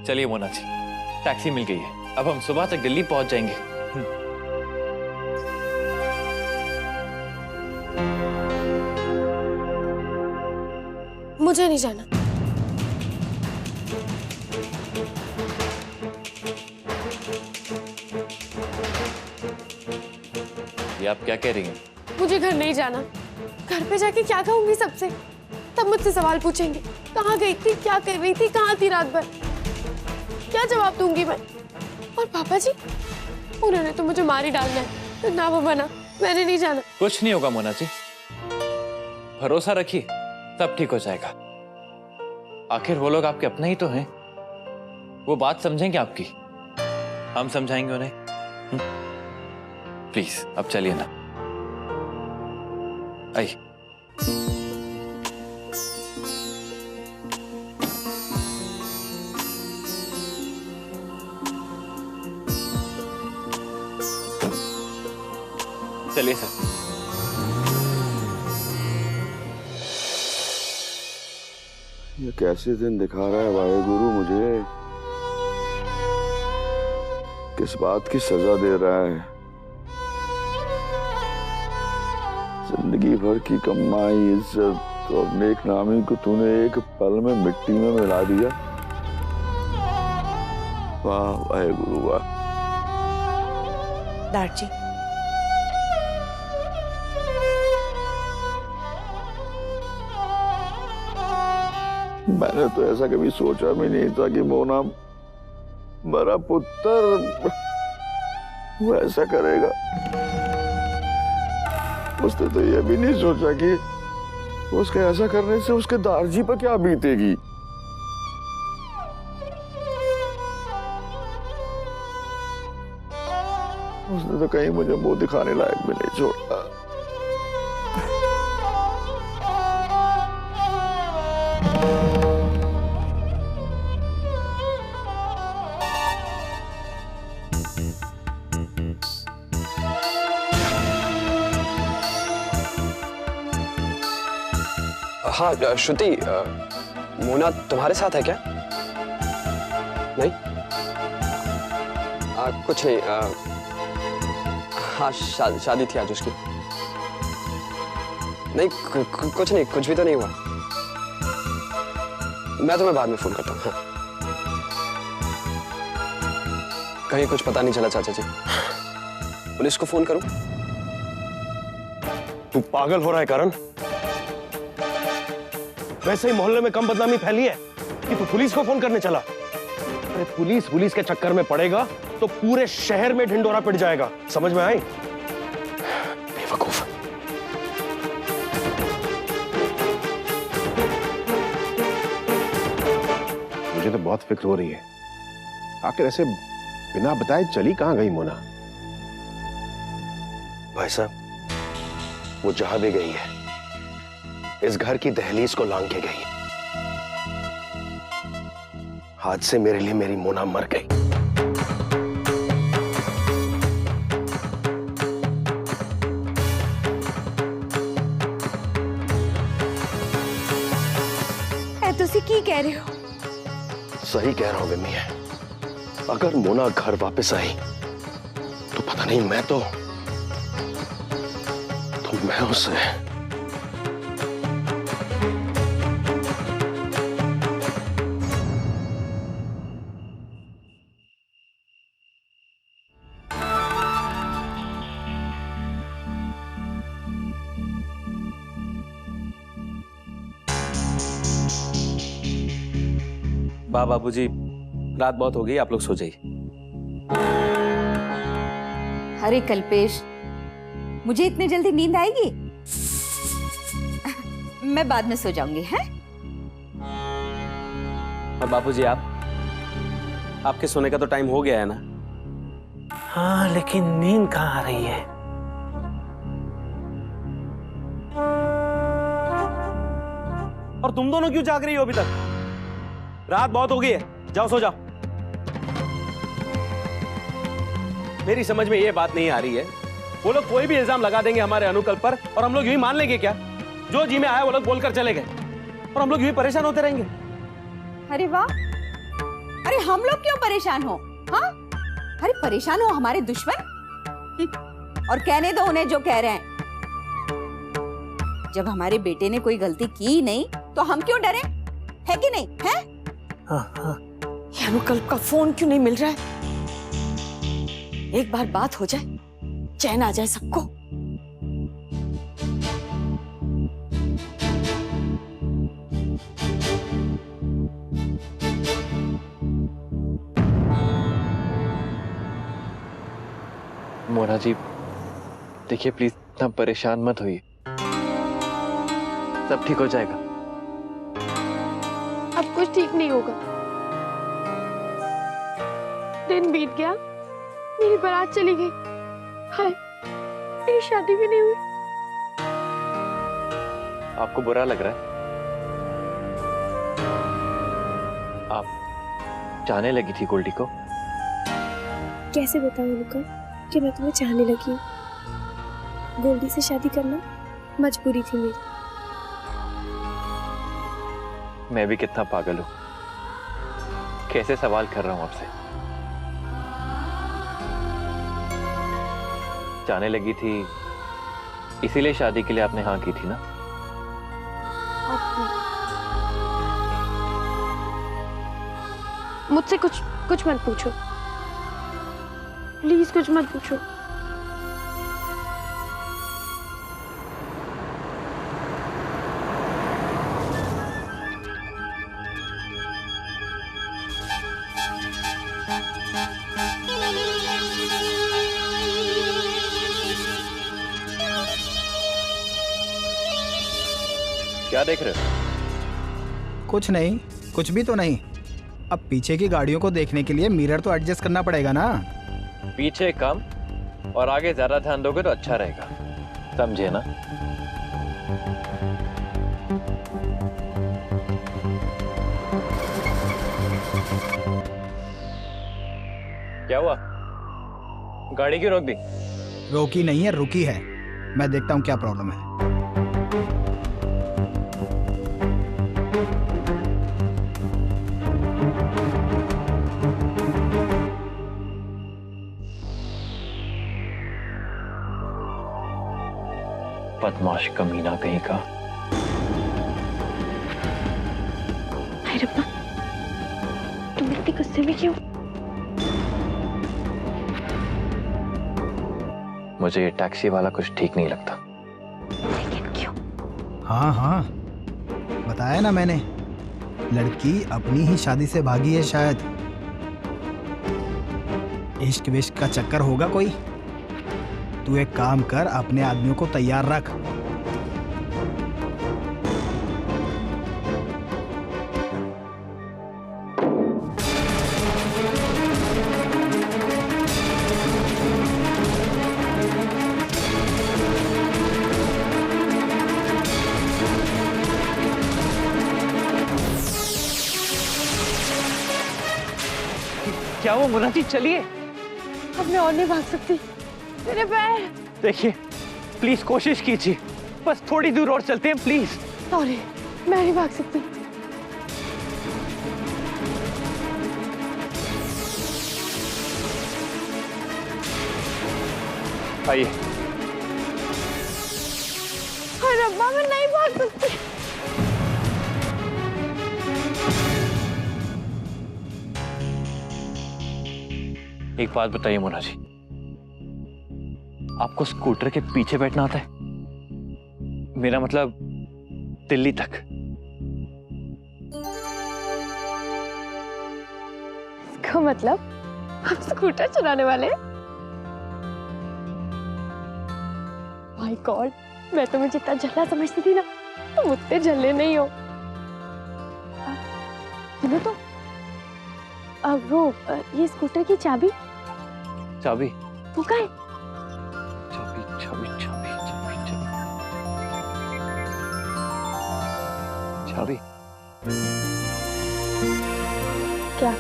चलिए मोना जी, टैक्सी मिल गई है, अब हम सुबह तक दिल्ली पहुंच जाएंगे। मुझे नहीं जाना। ये आप क्या कह रही हैं? मुझे घर नहीं जाना। घर पे जाके क्या कहूंगी सबसे? तब मुझसे सवाल पूछेंगे, कहाँ गई थी, क्या कर रही थी, कहाँ थी रात भर, क्या जवाब दूंगी मैं? और पापा जी, उन्होंने तो मुझे मार ही डालना है, तो ना वो बना, मैंने नहीं जाना। कुछ नहीं होगा मोना जी, भरोसा रखिए, सब ठीक हो जाएगा। आखिर वो लोग आपके अपने ही तो हैं, वो बात समझेंगे आपकी, हम समझाएंगे उन्हें। प्लीज अब चलिए ना। आइए। चलिए सर। ये कैसे दिन दिखा रहा है वाहेगुरु मुझे? किस बात की सजा दे रहा है? जिंदगी भर की कमाई, इज्जत और नेक नामी को तूने एक पल में मिट्टी में मिला दिया। वाह वाहेगुरु वाह। डैड जी, मैंने तो ऐसा कभी सोचा भी नहीं था कि मोना मेरा पुत्र वो ऐसा करेगा। उसने तो ये भी नहीं सोचा कि उसके ऐसा करने से उसके दारजी पर क्या बीतेगी। उसने तो कहीं मुझे मुंह दिखाने लायक भी नहीं छोड़ा। हाँ श्रुति, मोना तुम्हारे साथ है क्या? नहीं? कुछ नहीं। हाँ शादी थी आज उसकी। नहीं कुछ नहीं, कुछ भी तो नहीं हुआ। मैं तुम्हें बाद में फोन करता हूँ। हाँ। कहीं कुछ पता नहीं चला चाचा जी? पुलिस को फोन करूं? तू पागल हो रहा है करण? वैसे ही मोहल्ले में कम बदनामी फैली है कि तू पुलिस को फोन करने चला। अरे पुलिस के चक्कर में पड़ेगा तो पूरे शहर में ढिंडोरा पिट जाएगा। समझ में आई? बेवकूफ। मुझे तो बहुत फिक्र हो रही है, आखिर ऐसे बिना बताए चली कहां गई मोना? भाई साहब, वो जहां भी गई है इस घर की दहलीज को लांग के गई। आज से मेरे लिए मेरी मोना मर गई। तुसी की कह रहे हो? सही कह रहा हूं मम्मी है। अगर मोना घर वापस आई तो पता नहीं मैं उसे बाबूजी, रात बहुत हो गई, आप लोग सो जाइए। अरे कल्पेश, मुझे इतने जल्दी नींद आएगी? मैं बाद में सो जाऊंगी, हैं? और बाबूजी, आपके सोने का तो टाइम हो गया है ना? हाँ, लेकिन नींद कहाँ आ रही है? और तुम दोनों क्यों जाग रही हो अभी तक? रात बहुत हो गई है, जाओ सो जाओ। मेरी समझ में ये बात नहीं आ रही है, वो लोग कोई भी इल्जाम लगा देंगे हमारे अनुकल पर और हम लोग यूं ही मान लेंगे क्या? जो जी में आया वो लोग बोलकर चले गए और हम लोग यूं ही परेशान होते रहेंगे। अरे वाह, अरे अरे हम लोग क्यों परेशान हो? हाँ, अरे परेशान हो हमारे दुश्मन। और कहने दो उन्हें जो कह रहे हैं। जब हमारे बेटे ने कोई गलती की ही नहीं तो हम क्यों डरे? है कि नहीं? है? ये अनुकल्प का फोन क्यों नहीं मिल रहा है? एक बार बात हो जाए, चैन आ जाए सबको। मोना जी, देखिए प्लीज इतना परेशान मत होइए, सब ठीक हो जाएगा। अब कुछ ठीक नहीं होगा। दिन बीत गया, मेरी बारात चली गई, हाय मेरी शादी भी नहीं हुई। आपको बुरा लग रहा है? आप चाहने लगी थी गोल्डी को? कैसे बताऊं उनको कि मैं तुम्हें चाहने लगी हूँ? गोल्डी से शादी करना मजबूरी थी मेरी। मैं भी कितना पागल हूं, कैसे सवाल कर रहा हूं आपसे। चाहने लगी थी इसीलिए शादी के लिए आपने हाँ की थी ना? मुझसे कुछ मत पूछो, प्लीज कुछ मत पूछो। क्या देख रहे हो? कुछ नहीं, कुछ भी तो नहीं। अब पीछे की गाड़ियों को देखने के लिए मिरर तो एडजस्ट करना पड़ेगा ना। पीछे कम और आगे ज्यादा ध्यान दोगे तो अच्छा रहेगा, समझे ना? क्या हुआ? गाड़ी क्यों रोक दी? रोकी नहीं है, रुकी है। मैं देखता हूँ क्या प्रॉब्लम है। बदमाश कमीना कहीं का। हाय रब्बा, तुम इतनी गुस्से में क्यों? मुझे ये टैक्सी वाला कुछ ठीक नहीं लगता। लेकिन क्यों? हाँ हाँ, बताया ना मैंने, लड़की अपनी ही शादी से भागी है शायद। इश्क विश्क का चक्कर होगा कोई। तू एक काम कर, अपने आदमियों को तैयार रख। क्या हुआ मोना जी? चलिए। अब मैं और नहीं भाग सकती, मेरे पैर। देखिए प्लीज कोशिश कीजिए, बस थोड़ी दूर और चलते हैं प्लीज। सॉरी, मैं नहीं भाग सकती। आइए। अरे रब्बा, मैं नहीं भाग सकती। एक बात बताइए मोना जी, आपको स्कूटर के पीछे बैठना आता है? मेरा मतलब दिल्ली तक। इसका मतलब हम स्कूटर चलाने वाले? माय गॉड, मैं तुम्हें जितना झल्ला समझती थी ना, तुम उतने झल्ले नहीं हो। सुनो तो, अब वो ये स्कूटर की चाबी चाबी? वो कहाँ है? चाबी चाबी चाबी चाबी चाबी चाबी। क्या?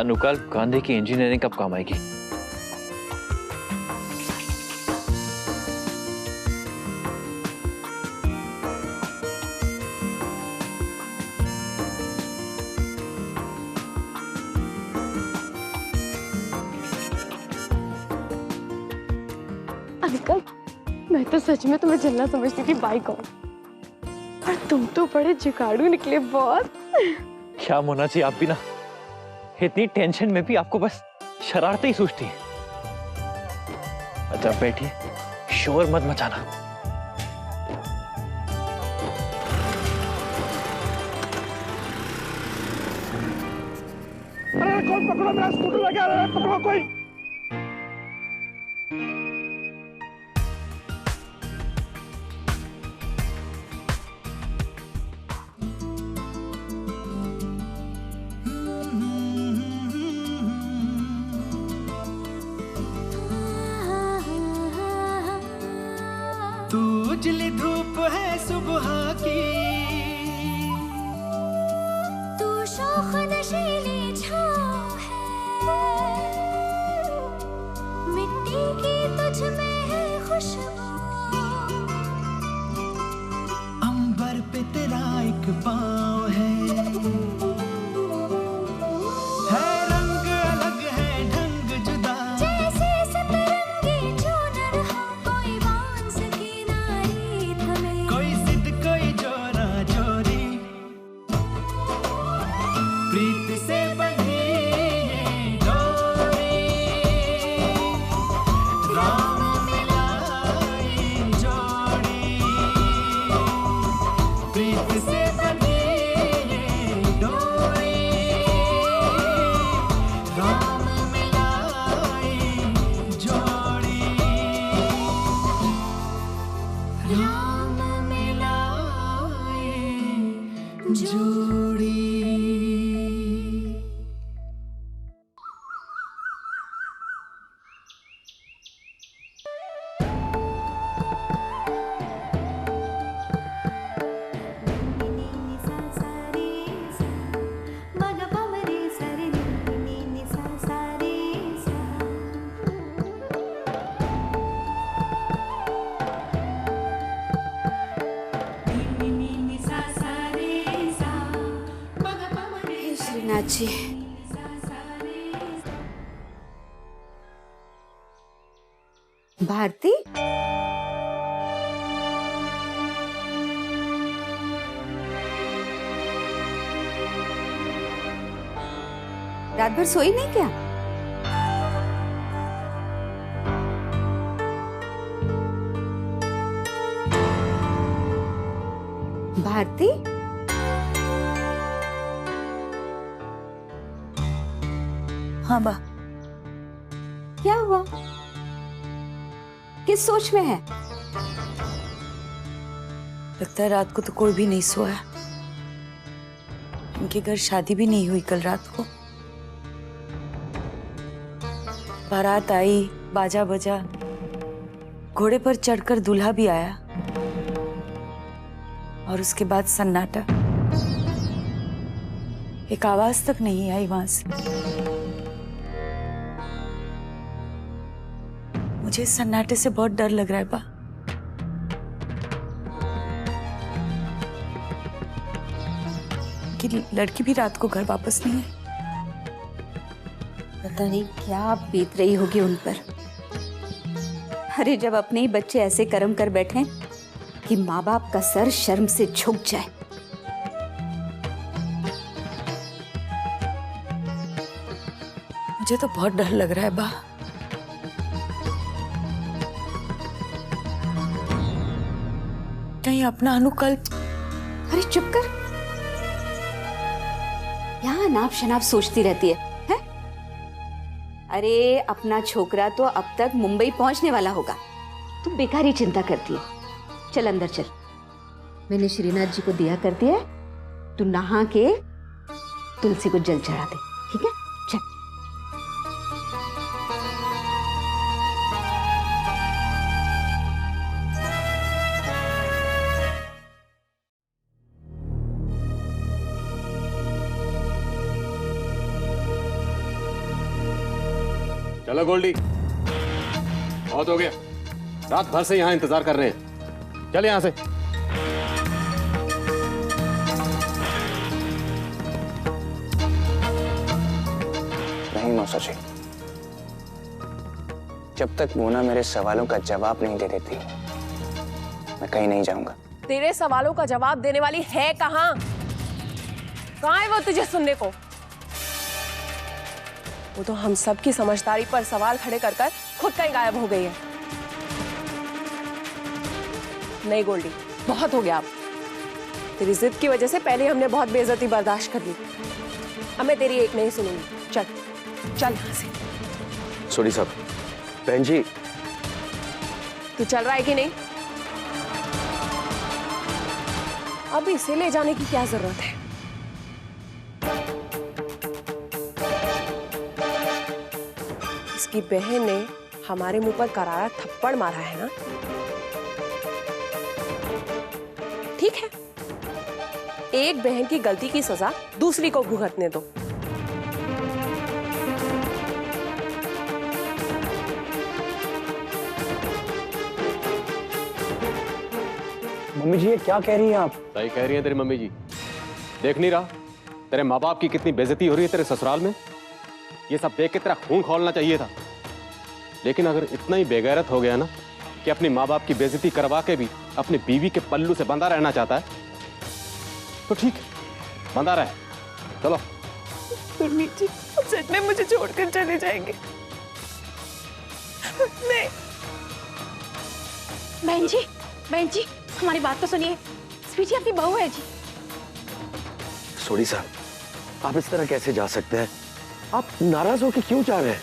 अनुकल्प गांधी की इंजीनियरिंग कब काम आएगी? अंकल, मैं तो सच में तुम्हें जल्ला समझती थी बाई कौन, पर तुम तो बड़े जुगाड़ू निकले बॉस। क्या मोना जी, आप भी ना इतनी टेंशन में भी आपको बस शरारतें ही सूझती हैं। अच्छा बैठिए, शोर मत मचाना। अरे कौन पकड़ो, मेरा स्कूटर लगा है, पकड़ो कोई। तू उजली धूप है सुबह की, तू शौख नशीली छाँव है, मिट्टी की तुझ में है खुशबू, अंबर पे तेरा एक पाँव है रंग अलग है ढंग जुदा, जैसे सतरंगी चूनर हो, कोई बांस की नारी थमे, कोई जिद कोई जोरा जोरी, प्रीत से बंधी ये डोरी, राम मिलाई जोड़ी, प्रीत से बंधी ये डोरी, राम मिलाई जोड़ी, राम मिलाई जोड़ी। श्रीनाथ जी, भारती, रात भर सोई नहीं क्या? भारती, हाँ बा, क्या हुआ? किस सोच में है? लगता है रात को तो कोई भी नहीं सोया। उनके घर शादी भी नहीं हुई कल रात को। बारात आई, बाजा बजा, घोड़े पर चढ़कर दूल्हा भी आया, और उसके बाद सन्नाटा। एक आवाज तक नहीं आई वहां से। मुझे इस सन्नाटे से बहुत डर लग रहा है बा। कि लड़की भी रात को घर वापस नहीं है। पता नहीं क्या बीत रही होगी उन पर। अरे जब अपने ही बच्चे ऐसे कर्म कर बैठे कि माँ बाप का सर शर्म से झुक जाए। मुझे तो बहुत डर लग रहा है बा। कहीं अपना अनुकल्प। अरे चुप कर, यहाँ नाप शनाप सोचती रहती है? अरे अपना छोकरा तो अब तक मुंबई पहुंचने वाला होगा, तू बेकार ही चिंता करती है। चल अंदर चल, मैंने श्रीनाथ जी को दिया कर दिया है, तू नहा के तुलसी को जल चढ़ा दे, ठीक है? चल। चलो गोल्डी, बहुत हो गया, रात भर से यहाँ इंतजार कर रहे हैं, चल यहाँ से। नहीं मौसा जी, जब तक मोना मेरे सवालों का जवाब नहीं दे देती मैं कहीं नहीं जाऊंगा। तेरे सवालों का जवाब देने वाली है कहाँ? कहाँ है वो तुझे सुनने को? वो तो हम सब की समझदारी पर सवाल खड़े कर कर खुद कहीं गायब हो गई है। नहीं गोल्डी, बहुत हो गया अब। तेरी जिद की वजह से पहले हमने बहुत बेइज्जती बर्दाश्त कर ली, अब मैं तेरी एक नहीं सुनूंगी। चल चल यहाँ से। सॉरी साहब। बहन जी, तू चल रहा है कि नहीं? अब इसे ले जाने की क्या जरूरत है? इसकी बहन ने हमारे मुंह पर करारा थप्पड़ मारा है ना? ठीक है, एक बहन की गलती की सजा दूसरी को भुगतने दो। मम्मी जी ये क्या कह रही हैं आप? सही कह रही है तेरी मम्मी जी। देख नहीं रहा तेरे माँ बाप की कितनी बेइज्जती हो रही है तेरे ससुराल में? ये सब देख के तेरा खून खौलना चाहिए था। लेकिन अगर इतना ही बेगैरत हो गया ना कि अपनी माँ बाप की बेइज्जती करवा के भी अपनी बीवी के पल्लू से बंधा रहना चाहता है, तो ठीक है, बंधा रहे। चलो। गुरमीत जी, अब सच में मुझे छोड़कर चले जाएंगे? नहीं। बहन जी, हमारी बात तो सुनिए। स्वीटी आपकी बहू है जी। सॉरी साहब, आप इस तरह कैसे जा सकते हैं? आप नाराज होकर क्यों जा रहे हैं?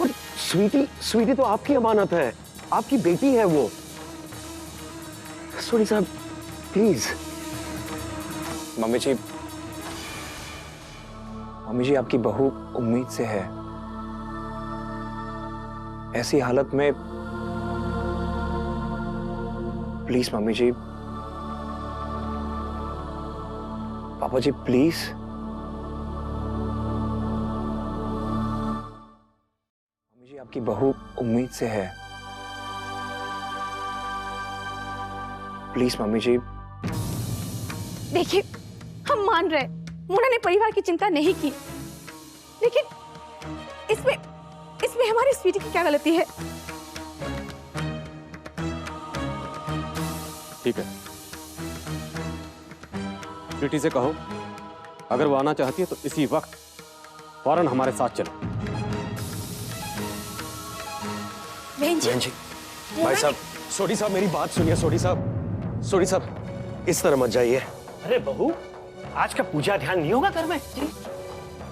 और स्वीटी तो आपकी अमानत है, आपकी बेटी है वो। सॉरी साहब, प्लीज। मम्मी जी आपकी बहू उम्मीद से है। ऐसी हालत में प्लीज मम्मी जी, पापा जी प्लीज। मम्मी जी आपकी बहू उम्मीद से है, प्लीज मम्मी जी। देखिए, हम मान रहे मोना ने परिवार की चिंता नहीं की, लेकिन इसमें हमारी स्वीटी की क्या गलती है? ठीक है, स्वीटी से कहो अगर वो आना चाहती है तो इसी वक्त फौरन हमारे साथ चलो। बहन जी, भाई साहब, सॉरी साहब, मेरी बात सुनिए। सॉरी साहब, इस तरह मत जाइए। अरे बहू, आज का पूजा ध्यान नहीं होगा घर में? जी।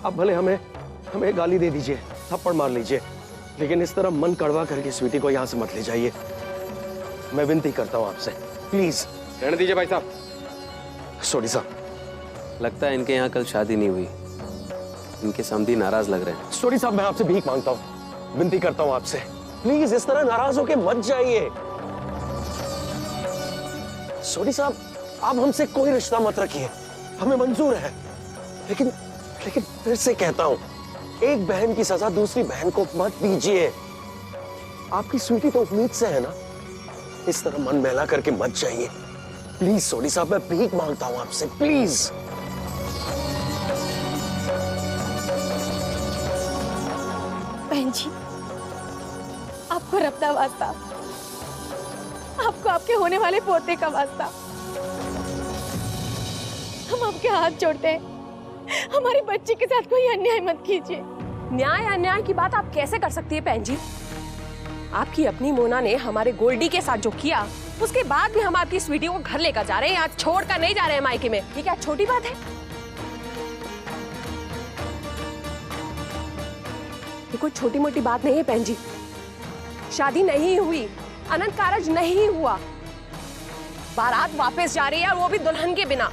आप भले हमें गाली दे दीजिए, थप्पड़ मार लीजिए, लेकिन इस तरह मन कड़वा करके स्वीटी को यहाँ से मत ले जाइए। मैं विनती करता हूँ आपसे, प्लीज। रहने दीजिए भाई साहब। सॉरी साहब। लगता है इनके यहाँ कल शादी नहीं हुई, इनके समधी नाराज लग रहे हैं। सॉरी साहब, मैं आपसे भीख मांगता हूँ, विनती करता हूँ आपसे, प्लीज इस तरह नाराज होके मत जाइए। सॉरी साहब, आप हमसे कोई रिश्ता मत रखिए, हमें मंजूर है, लेकिन फिर से कहता हूं, एक बहन की सजा दूसरी बहन को मत दीजिए। आपकी स्वीटी तो उम्मीद से है ना, इस तरह मन मैला करके मत जाइए प्लीज। सॉरी साहब, मैं भीख मांगता हूं आपसे, प्लीज। बहन जी, आपको रब का वास्ता, आपको आपके होने वाले पोते का वास्ता, हम आपके हाथ जोड़ते हैं, हमारी बच्ची के साथ कोई अन्याय मत कीजिए। न्याय अन्याय की बात आप कैसे कर सकती है बहन जी? आपकी अपनी मोना ने हमारे गोल्डी के साथ जो किया, उसके बाद भी हम आपकी स्वीटी को घर लेकर जा रहे हैं, आज छोड़ कर नहीं जा रहे हैं मायके में। ये क्या छोटी बात है? ये कोई छोटी मोटी बात नहीं है बहन जी। शादी नहीं हुई, अनंत कारज नहीं हुआ, बारात वापस जा रही है और वो भी दुल्हन के बिना।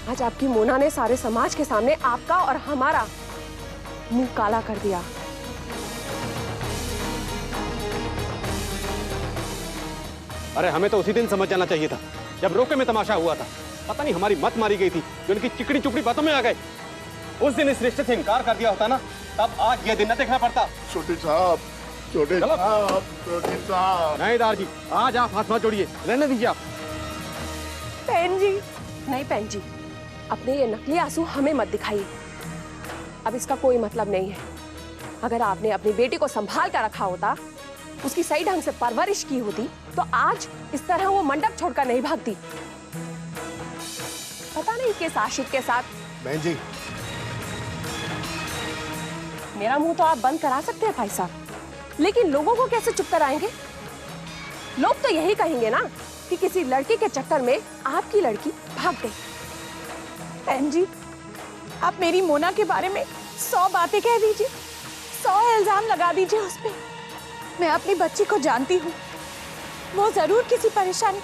आज आपकी मोना ने सारे समाज के सामने आपका और हमारा मुंह काला कर दिया। अरे हमें तो उसी दिन समझ जाना चाहिए था जब रोके में तमाशा हुआ था। पता नहीं हमारी मत मारी गई थी जो उनकी चिकनी चुपड़ी बातों में आ गए। उस दिन इस रिश्ते से इनकार कर दिया होता ना, तब आज ये दिन न देखना पड़ता। छोटे साहब, छोटे चलो। साहब, छोटे साहब। नहीं दार जी, आज आप हाथ मत जोड़िए, रहने दीजिए आप। बहन जी, नहीं बहन जी, अपने ये नकली आंसू हमें मत दिखाइए। अब इसका कोई मतलब नहीं है। अगर आपने अपनी बेटी को संभाल कर रखा होता, उसकी सही ढंग से परवरिश की होती, तो आज इस तरह वो मंडप छोड़कर नहीं भागती। पता नहीं किस आशिक के साथ। बहन जी, मेरा मुंह तो आप बंद करा सकते हैं भाई साहब, लेकिन लोगों को कैसे चुप कराएंगे? लोग तो यही कहेंगे ना कि किसी लड़के के चक्कर में आपकी लड़की भाग गई। बहन जी, आप मेरी मोना के बारे में 100 बातें कह दीजिए, 100 इल्जाम लगा दीजिए उस पे। मैं अपनी बच्ची को जानती हूँ, वो जरूर किसी परेशानी